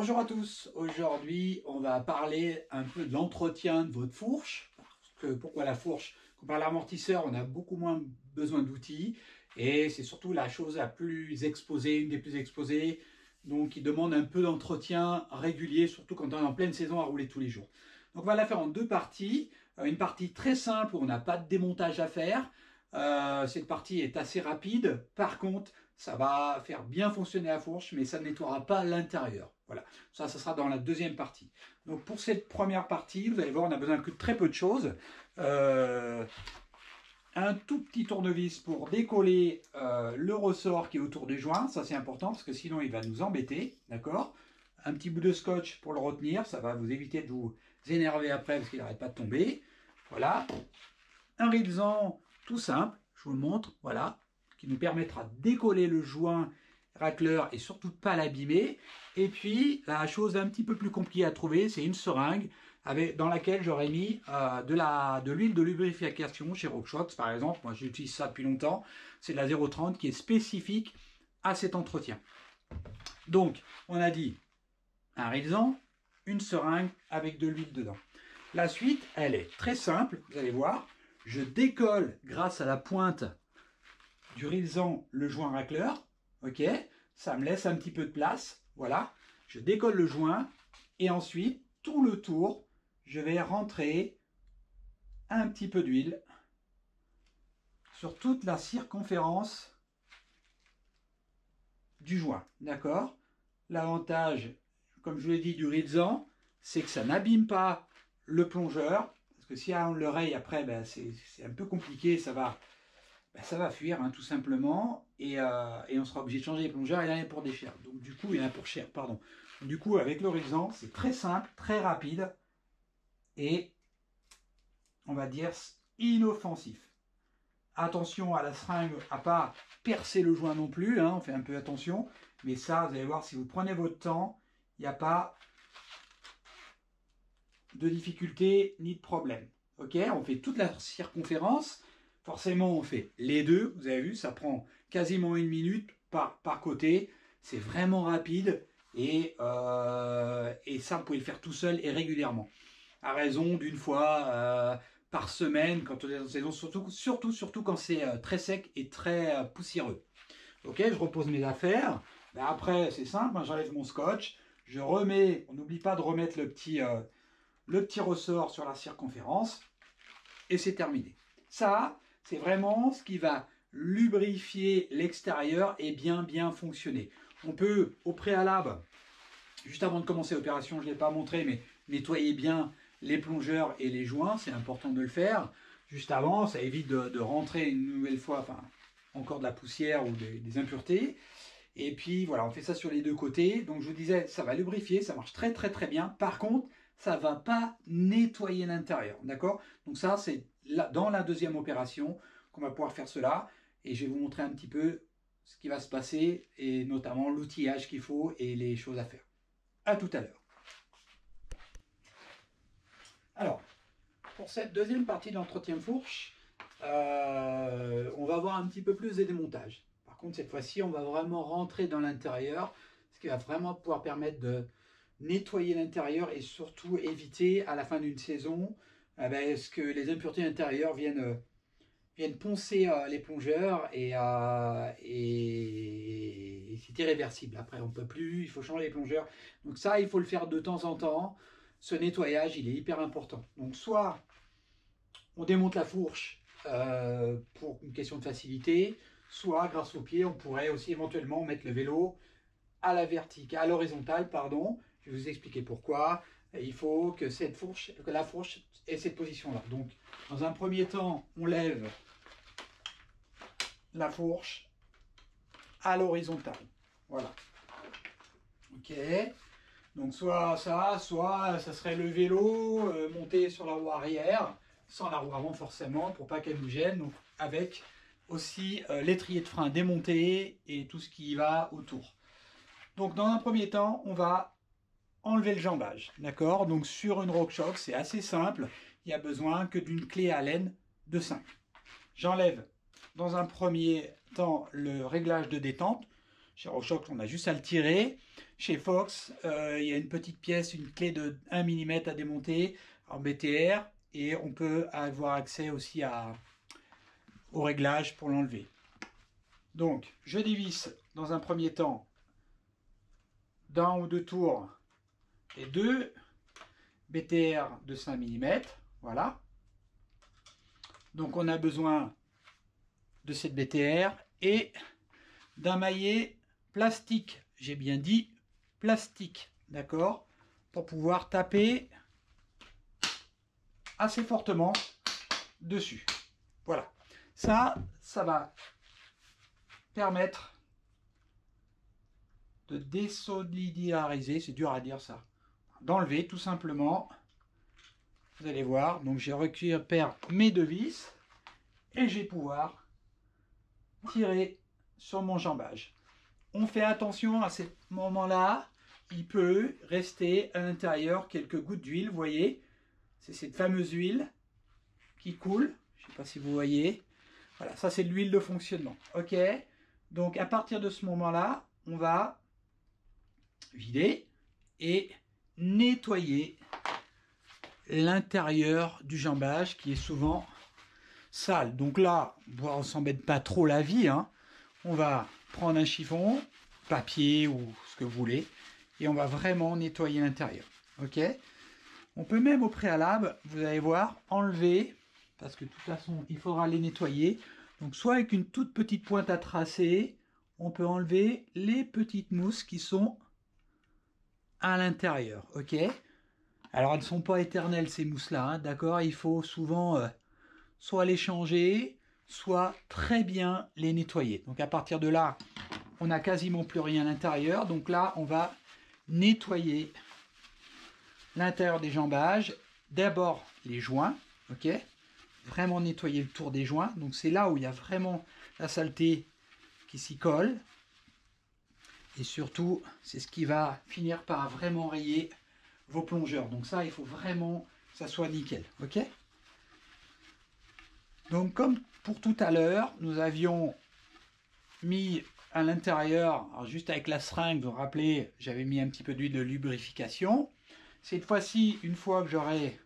Bonjour à tous, aujourd'hui on va parler un peu de l'entretien de votre fourche. Pourquoi la fourche? Comparé à l'amortisseur, on a beaucoup moins besoin d'outils et c'est surtout la chose la plus exposée, une des plus exposées, donc qui demande un peu d'entretien régulier, surtout quand on est en pleine saison à rouler tous les jours. Donc on va la faire en deux parties. Une partie très simple où on n'a pas de démontage à faire. Cette partie est assez rapide. Par contre, ça va faire bien fonctionner la fourche, mais ça ne nettoiera pas l'intérieur. Voilà, ça sera dans la deuxième partie. Donc pour cette première partie, vous allez voir, on a besoin que de très peu de choses. Un tout petit tournevis pour décoller le ressort qui est autour du joint. Ça c'est important parce que sinon il va nous embêter. D'accord? Un petit bout de scotch pour le retenir. Ça va vous éviter de vous énerver après parce qu'il n'arrête pas de tomber. Voilà. Un rilsan tout simple, je vous le montre. Voilà, qui nous permettra de décoller le joint racleur et surtout de ne pas l'abîmer. Et puis, la chose un petit peu plus compliquée à trouver, c'est une seringue dans laquelle j'aurais mis de l'huile de lubrification chez RockShox, par exemple. Moi, j'utilise ça depuis longtemps. C'est de la 0,30 qui est spécifique à cet entretien. Donc, on a dit un rilsan, une seringue avec de l'huile dedans. La suite, elle est très simple, vous allez voir. Je décolle grâce à la pointe du rilsan le joint racleur. Ok, ça me laisse un petit peu de place. Voilà, je décolle le joint et ensuite, tout le tour, je vais rentrer un petit peu d'huile sur toute la circonférence du joint. D'accord? L'avantage, comme je vous l'ai dit, du rilsan, c'est que ça n'abîme pas le plongeur. Parce que si on le raye après, ben, c'est un peu compliqué, ça va fuir tout simplement et on sera obligé de changer les plongeurs. Il y en a pour des chers, donc du coup il y en a pour cher, pardon. Du coup avec le rilsan c'est très simple, très rapide et on va dire inoffensif. Attention à la seringue à pas percer le joint non plus, on fait un peu attention, mais ça vous allez voir, si vous prenez votre temps, il n'y a pas de difficulté ni de problème. Ok, on fait toute la circonférence. Forcément, on fait les deux. Vous avez vu, ça prend quasiment une minute par côté. C'est vraiment rapide et ça, vous pouvez le faire tout seul et régulièrement. À raison d'une fois par semaine, quand on est en saison, surtout quand c'est très sec et très poussiéreux. Ok, je repose mes affaires. Ben après, c'est simple, j'enlève mon scotch. Je remets, on n'oublie pas de remettre le petit ressort sur la circonférence et c'est terminé. Ça, c'est vraiment ce qui va lubrifier l'extérieur et bien fonctionner. On peut, au préalable, juste avant de commencer l'opération, je ne l'ai pas montré, mais nettoyer bien les plongeurs et les joints, c'est important de le faire. Juste avant, ça évite de rentrer une nouvelle fois, encore de la poussière ou des impuretés. Et puis voilà, on fait ça sur les deux côtés. Donc je vous disais, ça va lubrifier, ça marche très bien. Par contre, ça ne va pas nettoyer l'intérieur, d'accord? Donc ça, c'est dans la deuxième opération qu'on va pouvoir faire cela. Et je vais vous montrer un petit peu ce qui va se passer, et notamment l'outillage qu'il faut et les choses à faire. À tout à l'heure. Alors, pour cette deuxième partie de l'entretien fourche, on va voir un petit peu plus des démontages. Par contre, cette fois-ci, on va vraiment rentrer dans l'intérieur, ce qui va vraiment pouvoir permettre de nettoyer l'intérieur et surtout éviter à la fin d'une saison ce que les impuretés intérieures viennent poncer les plongeurs et c'est irréversible. Après, on ne peut plus, il faut changer les plongeurs. Donc ça, il faut le faire de temps en temps. Ce nettoyage, il est hyper important. Donc soit on démonte la fourche pour une question de facilité, soit grâce au pied, on pourrait aussi éventuellement mettre le vélo à la verticale, à l'horizontale, pardon. Je vais vous expliquer pourquoi. Il faut que la fourche ait cette position-là. Donc, dans un premier temps, on lève la fourche à l'horizontale. Voilà. Ok. Donc, soit ça serait le vélo monté sur la roue arrière, sans la roue avant forcément, pour pas qu'elle nous gêne. Donc, avec aussi l'étrier de frein démonté et tout ce qui va autour. Donc, dans un premier temps, on va enlever le jambage, d'accord? Donc sur une RockShox, c'est assez simple, il n'y a besoin que d'une clé Allen de 5. J'enlève dans un premier temps le réglage de détente. Chez RockShox, on a juste à le tirer. Chez Fox, il y a une petite pièce, une clé de 1 mm à démonter en BTR et on peut avoir accès aussi au réglage pour l'enlever. Donc, je dévisse dans un premier temps d'un ou deux tours les deux BTR de 5 mm. Voilà. Donc, on a besoin de cette BTR et d'un maillet plastique. J'ai bien dit plastique, d'accord, pour pouvoir taper assez fortement dessus. Voilà. Ça va permettre de désolidariser, c'est dur à dire ça, d'enlever tout simplement. Vous allez voir, donc j'ai récupéré mes deux vis et je vais pouvoir tirer sur mon jambage. On fait attention à ce moment-là, il peut rester à l'intérieur quelques gouttes d'huile, vous voyez, c'est cette fameuse huile qui coule, je ne sais pas si vous voyez, voilà, ça c'est de l'huile de fonctionnement, ok. Donc à partir de ce moment-là, on va vider et nettoyer l'intérieur du jambage qui est souvent sale. Donc là, on ne s'embête pas trop la vie, hein. On va prendre un chiffon, papier ou ce que vous voulez, et on va vraiment nettoyer l'intérieur. Ok. On peut même au préalable, vous allez voir, enlever, parce que de toute façon, il faudra les nettoyer. Donc soit avec une toute petite pointe à tracer, on peut enlever les petites mousses qui sont à l'intérieur. Ok. Alors elles ne sont pas éternelles ces mousses-là, hein, d'accord. Il faut souvent soit les changer, soit très bien les nettoyer. Donc à partir de là, on n'a quasiment plus rien à l'intérieur. Donc là, on va nettoyer l'intérieur des jambages. D'abord les joints, ok. Vraiment nettoyer le tour des joints. Donc c'est là où il y a vraiment la saleté qui s'y colle. Et surtout, c'est ce qui va finir par vraiment rayer vos plongeurs. Donc ça, il faut vraiment que ça soit nickel, ok. Donc comme pour tout à l'heure, nous avions mis à l'intérieur, juste avec la seringue, vous vous rappelez, j'avais mis un petit peu d'huile de lubrification. Cette fois-ci, une fois que j'aurai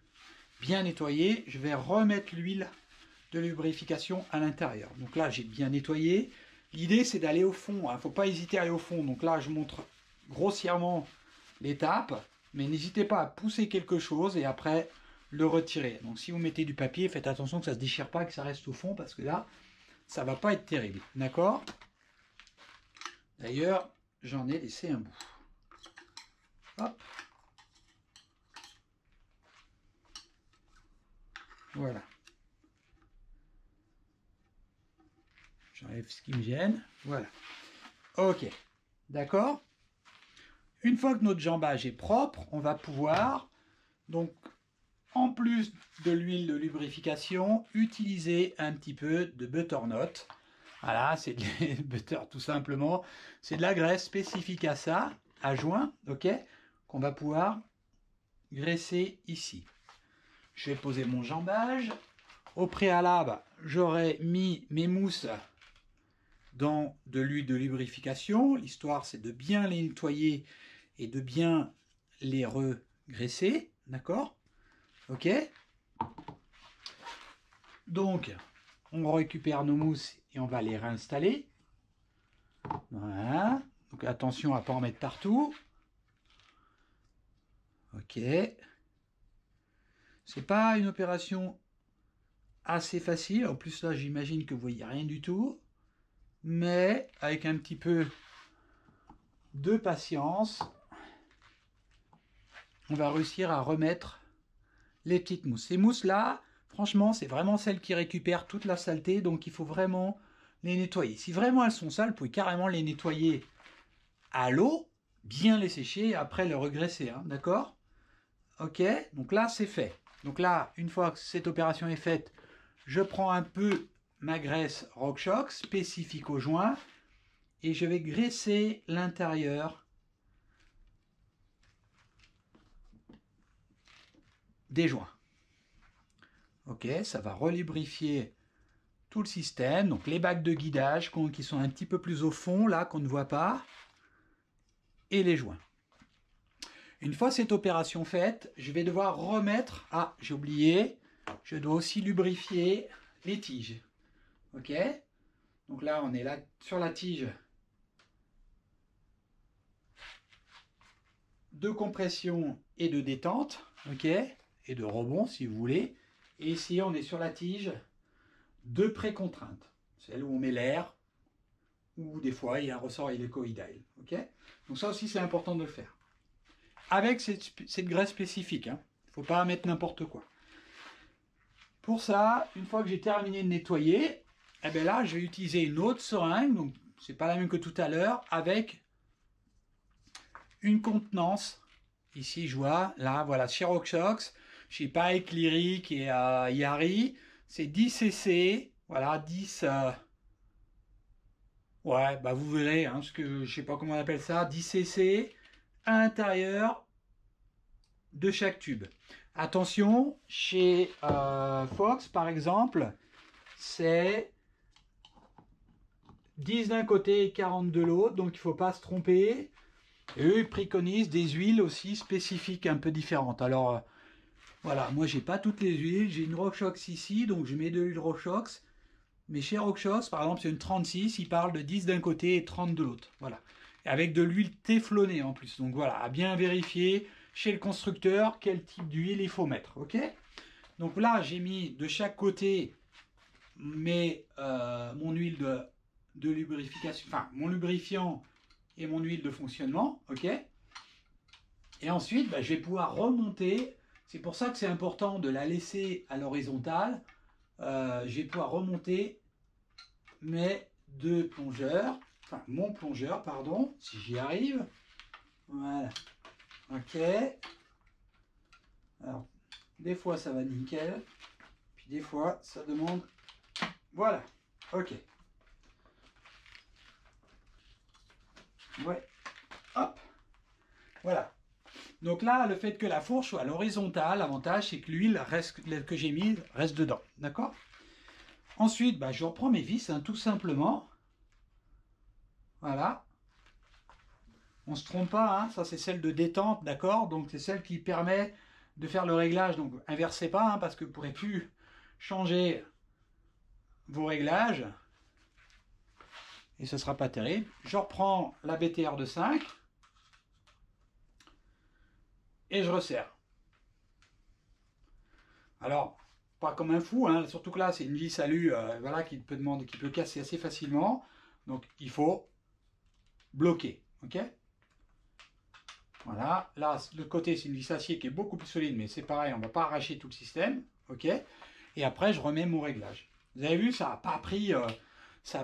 bien nettoyé, je vais remettre l'huile de lubrification à l'intérieur. Donc là, j'ai bien nettoyé. L'idée, c'est d'aller au fond. Il ne faut pas hésiter à aller au fond. Donc là, je montre grossièrement l'étape, mais n'hésitez pas à pousser quelque chose et après le retirer. Donc si vous mettez du papier, faites attention que ça ne se déchire pas, que ça reste au fond, parce que là, ça ne va pas être terrible. D'accord? D'ailleurs, j'en ai laissé un bout. Hop. Voilà. J'enlève ce qui me gêne. Voilà. Ok. D'accord? Une fois que notre jambage est propre, on va pouvoir, donc, en plus de l'huile de lubrification, utiliser un petit peu de butternut. Voilà, c'est de butter tout simplement. C'est de la graisse spécifique à ça, à joint, ok, qu'on va pouvoir graisser ici. Je vais poser mon jambage. Au préalable, j'aurais mis mes mousses dans de l'huile de lubrification. L'histoire, c'est de bien les nettoyer et de bien les regraisser. D'accord? Ok? Donc, on récupère nos mousses et on va les réinstaller. Voilà. Donc, attention à ne pas en mettre partout. Ok. C'est pas une opération assez facile. En plus, là, j'imagine que vous voyez rien du tout. Mais avec un petit peu de patience, on va réussir à remettre les petites mousses. Ces mousses-là, franchement, c'est vraiment celles qui récupèrent toute la saleté, donc il faut vraiment les nettoyer. Si vraiment elles sont sales, vous pouvez carrément les nettoyer à l'eau, bien les sécher, et après les regraisser, hein, d'accord? Ok, donc là, c'est fait. Donc là, une fois que cette opération est faite, je prends un peu ma graisse RockShox spécifique aux joints et je vais graisser l'intérieur des joints. Ok, ça va relubrifier tout le système. Donc les bacs de guidage qui sont un petit peu plus au fond, là, qu'on ne voit pas. Et les joints. Une fois cette opération faite, je vais devoir remettre... Ah, j'ai oublié, je dois aussi lubrifier les tiges. Ok? Donc là, on est là sur la tige de compression et de détente. Ok? Et de rebond, si vous voulez. Et ici, on est sur la tige de pré-contrainte. Celle où on met l'air, ou des fois, il y a un ressort hélicoïdal. Ok? Donc ça aussi, c'est important de le faire. Avec cette graisse spécifique. Il ne faut pas mettre n'importe quoi. Pour ça, une fois que j'ai terminé de nettoyer, eh bien là, je vais utiliser une autre seringue. Donc, c'est pas la même que tout à l'heure. Avec une contenance. Ici, je vois, là, voilà, chez RockShox, chez Pike, Lyric et Yari. C'est 10 cc. Voilà, 10... ouais, bah vous verrez, hein, ce que je sais pas comment on appelle ça. 10 cc à l'intérieur de chaque tube. Attention, chez Fox par exemple, c'est 10 d'un côté et 40 de l'autre, donc il ne faut pas se tromper. Et eux, ils préconisent des huiles aussi spécifiques un peu différentes. Alors voilà, moi j'ai pas toutes les huiles, j'ai une RockShox ici, donc je mets de l'huile RockShox. Mais chez RockShox, par exemple, c'est une 36, ils parlent de 10 d'un côté et 30 de l'autre. Voilà. Et avec de l'huile téflonnée en plus. Donc voilà, à bien vérifier chez le constructeur quel type d'huile il faut mettre. Ok? Donc là, j'ai mis de chaque côté mon huile de lubrification, enfin mon lubrifiant et mon huile de fonctionnement. Ok? Et ensuite, bah, je vais pouvoir remonter. C'est pour ça que c'est important de la laisser à l'horizontale. Je vais pouvoir remonter mes deux plongeurs, enfin mon plongeur, pardon, si j'y arrive. Voilà. Ok. Alors, des fois ça va nickel, puis des fois ça demande. Voilà. Ok. Ouais. Hop. Voilà. Donc là, le fait que la fourche soit à l'horizontale, l'avantage c'est que l'huile que j'ai mise reste dedans. D'accord? Ensuite, bah, je reprends mes vis, hein, tout simplement. Voilà. On ne se trompe pas, hein, ça c'est celle de détente, d'accord? Donc c'est celle qui permet de faire le réglage. Donc inversez pas, hein, parce que vous ne pourrez plus changer vos réglages. Et ce ne sera pas terrible. Je reprends la BTR de 5. Et je resserre. Alors, pas comme un fou, hein, surtout que là c'est une vis alu voilà, qui peut casser assez facilement. Donc il faut bloquer. Ok? Voilà, là, de l'autre côté, c'est une vis acier qui est beaucoup plus solide, mais c'est pareil, on ne va pas arracher tout le système, ok? Et après, je remets mon réglage. Vous avez vu, ça n'a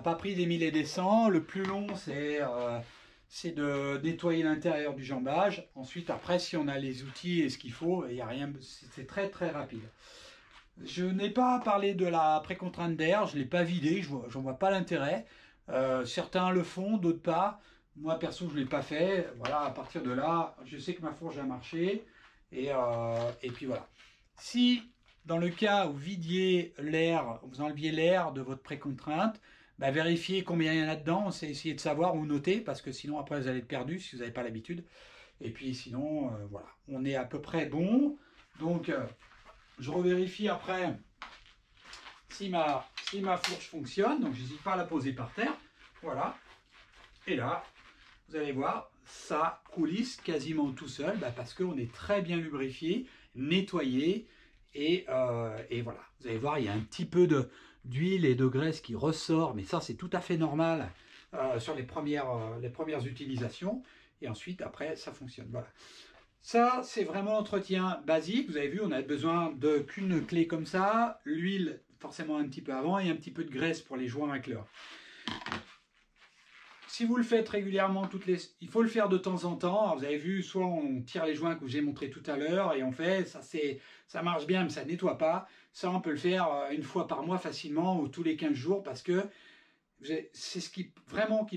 pas pris des mille et des cents. Le plus long, c'est de nettoyer l'intérieur du jambage. Ensuite, après, si on a les outils et ce qu'il faut, il y a rien, c'est très très rapide. Je n'ai pas parlé de la précontrainte d'air, je ne l'ai pas vidé, je n'en vois pas l'intérêt. Certains le font, d'autres pas. Moi, perso, je ne l'ai pas fait. Voilà, à partir de là, je sais que ma fourche a marché. Et puis voilà. Si, dans le cas où vous enleviez l'air de votre précontrainte, bah, vérifiez combien il y en a dedans. C'est essayer de savoir ou noter, parce que sinon, après, vous allez être perdu si vous n'avez pas l'habitude. Et puis sinon, voilà. On est à peu près bon. Donc, je revérifie après si ma fourche fonctionne. Donc, je n'hésite pas à la poser par terre. Voilà. Et là, vous allez voir, ça coulisse quasiment tout seul, bah parce qu'on est très bien lubrifié, nettoyé, et voilà. Vous allez voir, il y a un petit peu d'huile et de graisse qui ressort, mais ça c'est tout à fait normal sur les premières utilisations, et ensuite après ça fonctionne. Voilà. Ça c'est vraiment l'entretien basique. Vous avez vu, on a besoin qu'une clé comme ça, l'huile forcément un petit peu avant, et un petit peu de graisse pour les joints racleurs. Si vous le faites régulièrement, il faut le faire de temps en temps. Alors, vous avez vu, soit on tire les joints que j'ai montré tout à l'heure et on fait, ça marche bien, mais ça ne nettoie pas. Ça, on peut le faire une fois par mois facilement ou tous les 15 jours parce que c'est ce qui vraiment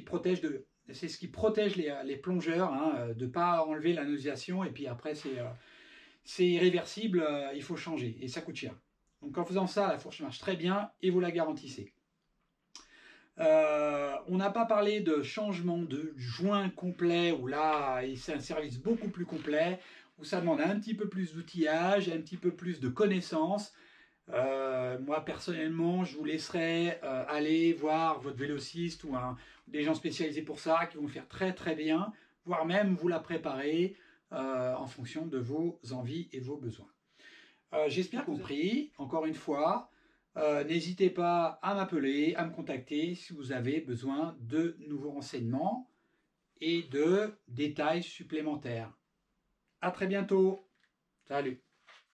c'est ce qui protège les plongeurs, hein, de ne pas enlever la nauséation et puis après c'est irréversible, il faut changer et ça coûte cher. Donc en faisant ça, la fourche marche très bien et vous la garantissez. On n'a pas parlé de changement de joint complet, où là, c'est un service beaucoup plus complet, où ça demande un petit peu plus d'outillage, un petit peu plus de connaissances. Moi, personnellement, je vous laisserai aller voir votre vélociste ou des gens spécialisés pour ça, qui vont le faire très très bien, voire même vous la préparer en fonction de vos envies et vos besoins. J'espère compris, encore une fois. N'hésitez pas à m'appeler, à me contacter si vous avez besoin de nouveaux renseignements et de détails supplémentaires. À très bientôt. Salut.